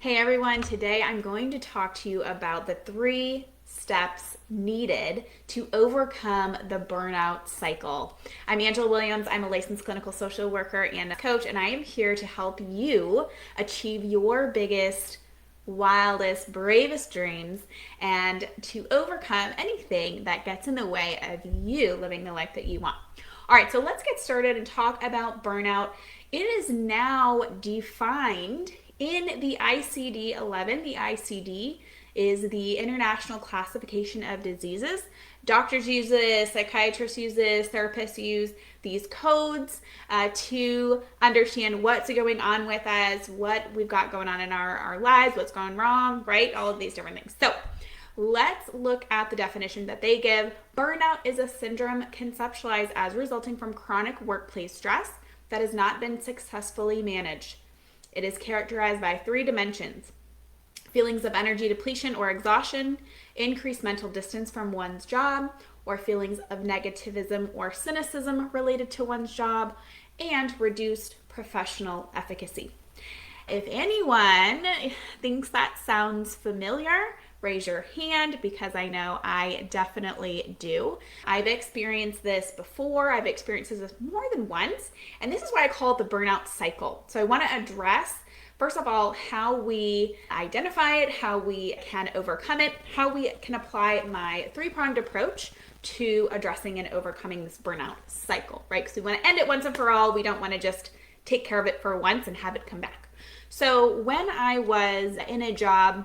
Hey everyone, today I'm going to talk to you about the 3 steps needed to overcome the burnout cycle. I'm Angela Williams. I'm a licensed clinical social worker and a coach, and I am here to help you achieve your biggest, wildest, bravest dreams and to overcome anything that gets in the way of you living the life that you want. All right, so let's get started and talk about burnout. It is now defined in the ICD-11. The ICD is the International Classification of Diseases. Doctors use this, psychiatrists use this, therapists use these codes to understand what's going on with us, what we've got going on in our lives, what's going wrong, right? All of these different things. So let's look at the definition that they give. Burnout is a syndrome conceptualized as resulting from chronic workplace stress that has not been successfully managed. It is characterized by 3 dimensions: feelings of energy depletion or exhaustion, increased mental distance from one's job, or feelings of negativism or cynicism related to one's job, and reduced professional efficacy. If anyone thinks that sounds familiar, raise your hand because I know I definitely do. I've experienced this before. I've experienced this more than once. And this is why I call it the burnout cycle. So I want to address, first of all, how we identify it, how we can overcome it, how we can apply my 3-pronged approach to addressing and overcoming this burnout cycle, right? Because we want to end it once and for all. We don't want to just take care of it for once and have it come back. So when I was in a job,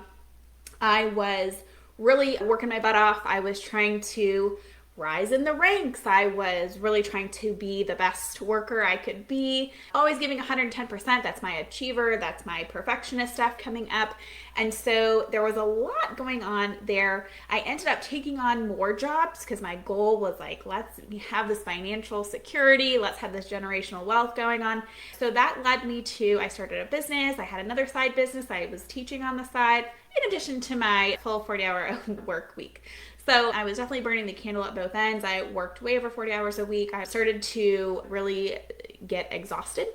I was really working my butt off. I was trying to rise in the ranks. I was really trying to be the best worker I could be, always giving 110%. That's my achiever. That's my perfectionist stuff coming up. And so there was a lot going on there. I ended up taking on more jobs because my goal was like, let's have this financial security. Let's have this generational wealth going on. So that led me to, I started a business. I had another side business. I was teaching on the side in addition to my full 40-hour work week. So I was definitely burning the candle at both ends. I worked way over 40 hours a week. I started to really get exhausted.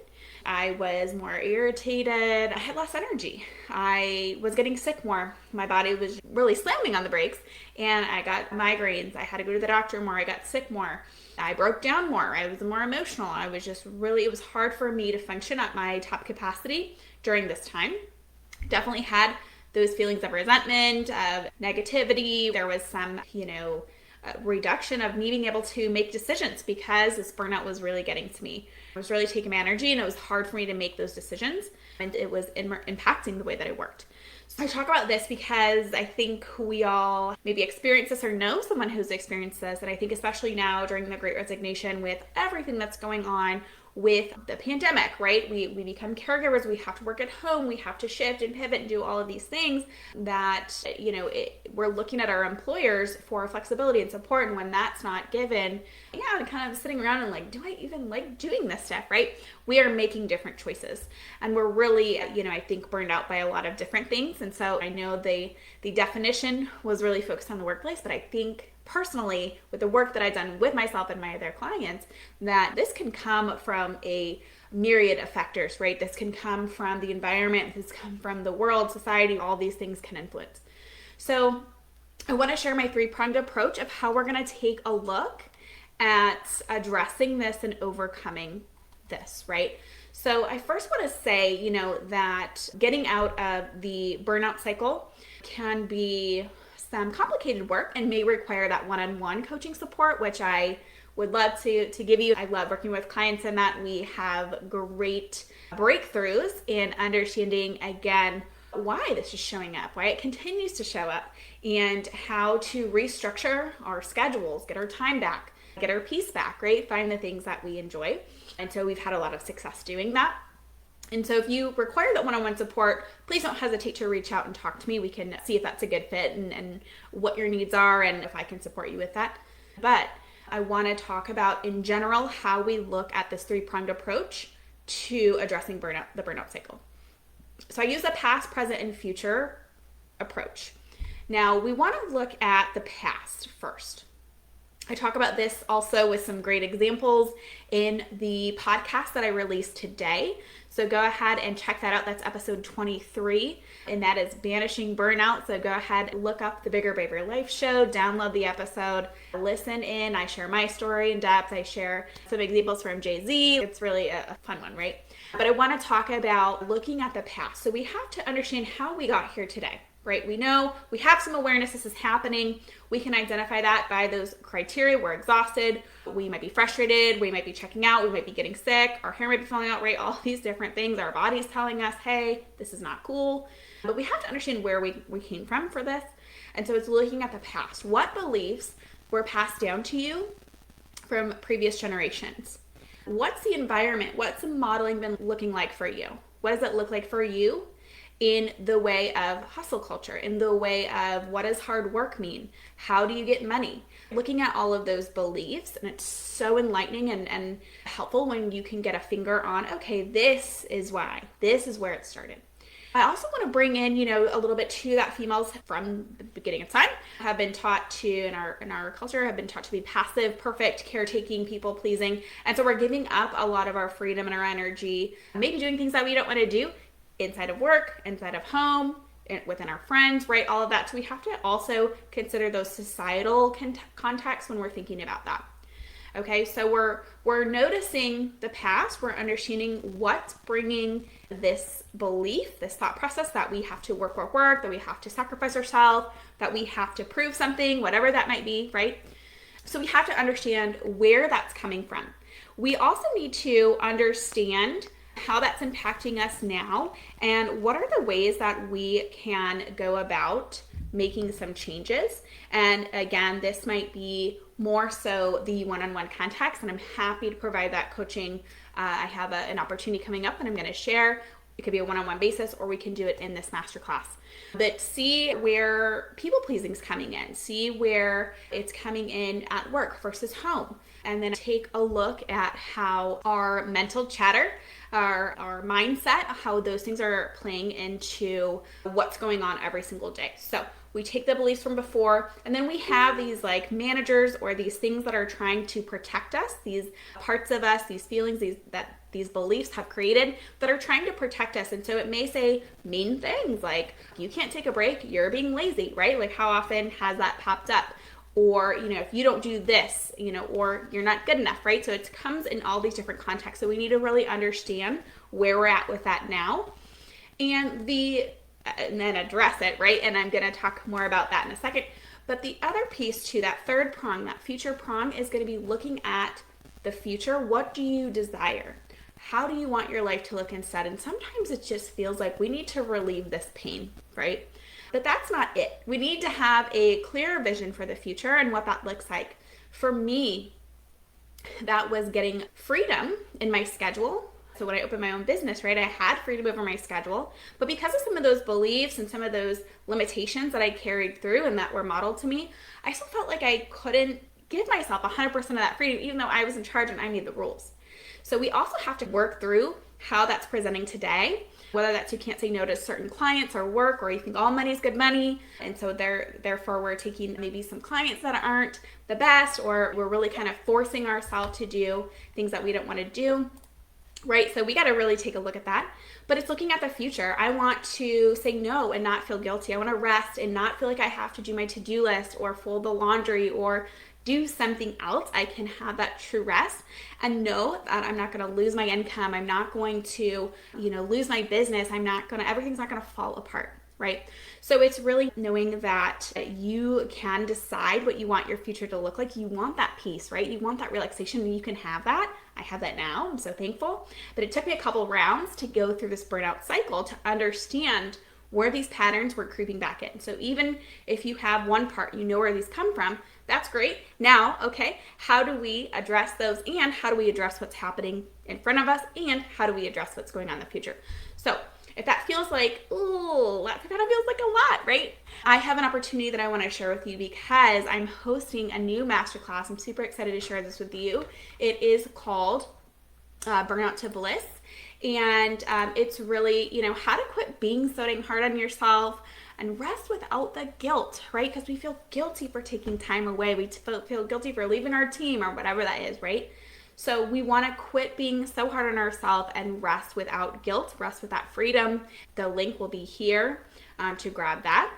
I was more irritated. I had less energy. I was getting sick more. My body was really slamming on the brakes, and I got migraines. I had to go to the doctor more. I got sick more. I broke down more. I was more emotional. I was just really, it was hard for me to function at my top capacity during this time. Definitely had those feelings of resentment, of negativity. There was some, reduction of me being able to make decisions because this burnout was really getting to me. It was really taking my energy, and it was hard for me to make those decisions, and it was impacting the way that I worked. So I talk about this because I think we all maybe experience this or know someone who's experienced this, and I think especially now during the Great Resignation with everything that's going on with the pandemic, right? We become caregivers. We have to work at home. We have to shift and pivot and do all of these things that, we're looking at our employers for flexibility and support. And when that's not given, I'm kind of sitting around and like, do I even like doing this stuff, right? We are making different choices, and we're really, I think burned out by a lot of different things. And so I know the definition was really focused on the workplace, but I think personally, with the work that I've done with myself and my other clients, that this can come from a myriad of factors, right? This can come from the environment, this can come from the world, society, all these things can influence. So I want to share my 3-pronged approach of how we're going to take a look at addressing this and overcoming this, right? So I first want to say, that getting out of the burnout cycle can be some complicated work and may require that one-on-one coaching support, which I would love to give you. I love working with clients in that we have great breakthroughs in understanding, again, why this is showing up, why it continues to show up, and how to restructure our schedules, get our time back, get our peace back, right? Find the things that we enjoy. And so we've had a lot of success doing that. And so if you require that one-on-one support, please don't hesitate to reach out and talk to me. We can see if that's a good fit and what your needs are and if I can support you with that. But I want to talk about, in general, how we look at this 3-pronged approach to addressing burnout, the burnout cycle. So I use a past, present, and future approach. Now, we want to look at the past first. I talk about this also with some great examples in the podcast that I released today. So go ahead and check that out. That's episode 23. and that is Banishing Burnout. So go ahead, look up the Bigger Braver Life show, download the episode, listen in. I share my story in depth. I share some examples from Jay-Z. It's really a fun one, right? But I want to talk about looking at the past. So we have to understand how we got here today, right? We know we have some awareness this is happening. We can identify that by those criteria. We're exhausted. We might be frustrated. We might be checking out. We might be getting sick. Our hair might be falling out, right? All these different things. Our body's telling us, hey, this is not cool. But we have to understand where we came from for this. And so it's looking at the past. What beliefs were passed down to you from previous generations? What's the environment? What's the modeling been looking like for you? What does it look like for you in the way of hustle culture, in the way of what does hard work mean? How do you get money? Looking at all of those beliefs, and it's so enlightening and helpful when you can get a finger on, okay, this is why. This is where it started. I also want to bring in, a little bit too, that females from the beginning of time have been taught to, in our culture, have been taught to be passive, perfect, caretaking, people pleasing. And so we're giving up a lot of our freedom and our energy, maybe doing things that we don't want to do inside of work, inside of home, within our friends, right? All of that. So we have to also consider those societal contexts when we're thinking about that. Okay, so we're noticing the past, we're understanding what's bringing this belief, this thought process that we have to work, that we have to sacrifice ourselves, that we have to prove something, whatever that might be, right? So we have to understand where that's coming from. We also need to understand how that's impacting us now and what are the ways that we can go about making some changes. And again, this might be more so the one-on-one context, and I'm happy to provide that coaching. I have an opportunity coming up that I'm going to share. It could be a one-on-one basis, or we can do it in this masterclass. But see where people-pleasing is coming in. See where it's coming in at work versus home. And then take a look at how our mental chatter, our mindset, how those things are playing into what's going on every single day. So we take the beliefs from before, and then we have these like managers or these things that are trying to protect us, these parts of us, these feelings, these beliefs have created that are trying to protect us. And so it may say mean things like, you can't take a break, you're being lazy, right? Like how often has that popped up? Or, if you don't do this, or you're not good enough, right? So it comes in all these different contexts. So we need to really understand where we're at with that now and then address it, right? And I'm going to talk more about that in a second. But the other piece to that third prong, that future prong, is going to be looking at the future. What do you desire? How do you want your life to look instead? And sometimes it just feels like we need to relieve this pain, right? But that's not it. We need to have a clearer vision for the future and what that looks like. For me, that was getting freedom in my schedule. So when I opened my own business, right, I had freedom over my schedule. But because of some of those beliefs and some of those limitations that I carried through and that were modeled to me, I still felt like I couldn't give myself 100% of that freedom, even though I was in charge and I made the rules. So we also have to work through how that's presenting today, whether that's you can't say no to certain clients or work, or you think all money is good money. And so therefore we're taking maybe some clients that aren't the best, or we're really kind of forcing ourselves to do things that we don't want to do. Right? So we got to really take a look at that. But it's looking at the future. I want to say no and not feel guilty. I want to rest and not feel like I have to do my to-do list or fold the laundry or do something else. I can have that true rest and know that I'm not going to lose my income. I'm not going to, lose my business. Everything's not going to fall apart. Right? So it's really knowing that you can decide what you want your future to look like. You want that peace, right? You want that relaxation, and you can have that. I have that now. I'm so thankful. But it took me a couple rounds to go through this burnout cycle to understand where these patterns were creeping back in. So even if you have one part, you know where these come from, that's great. Now, okay, how do we address those, and how do we address what's happening in front of us, and how do we address what's going on in the future? So if that feels like, ooh, that kind of feels like a lot, right? I have an opportunity that I want to share with you because I'm hosting a new masterclass. I'm super excited to share this with you. It is called Burnout to Bliss. And it's really, how to quit being so dang hard on yourself and rest without the guilt, right? Because we feel guilty for taking time away. We feel guilty for leaving our team or whatever that is, right? So we want to quit being so hard on ourselves and rest without guilt, rest with that freedom. The link will be here. to grab that.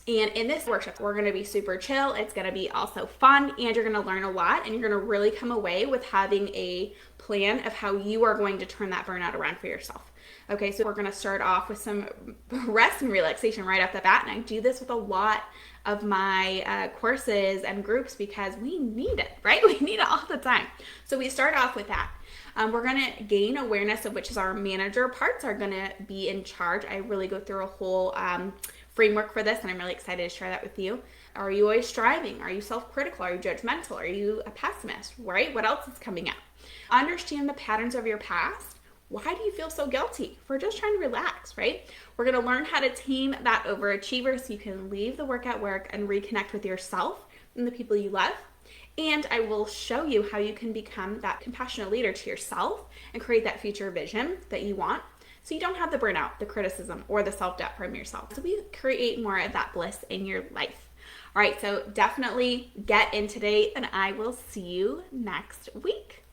And in this workshop, we're going to be super chill. It's going to be also fun, and you're going to learn a lot, and you're going to really come away with having a plan of how you are going to turn that burnout around for yourself. Okay, so we're going to start off with some rest and relaxation right off the bat, and I do this with a lot of my courses and groups because we need it, right? We need it all the time. So we start off with that. We're going to gain awareness of which is our manager parts are going to be in charge. I really go through a whole framework for this, and I'm really excited to share that with you. Are you always striving? Are you self-critical? Are you judgmental? Are you a pessimist, right? What else is coming up? Understand the patterns of your past. Why do you feel so guilty for just trying to relax, right? We're going to learn how to tame that overachiever so you can leave the work at work and reconnect with yourself and the people you love. And I will show you how you can become that compassionate leader to yourself and create that future vision that you want, so you don't have the burnout, the criticism, or the self-doubt from yourself. So we create more of that bliss in your life. All right, so definitely get in today, and I will see you next week.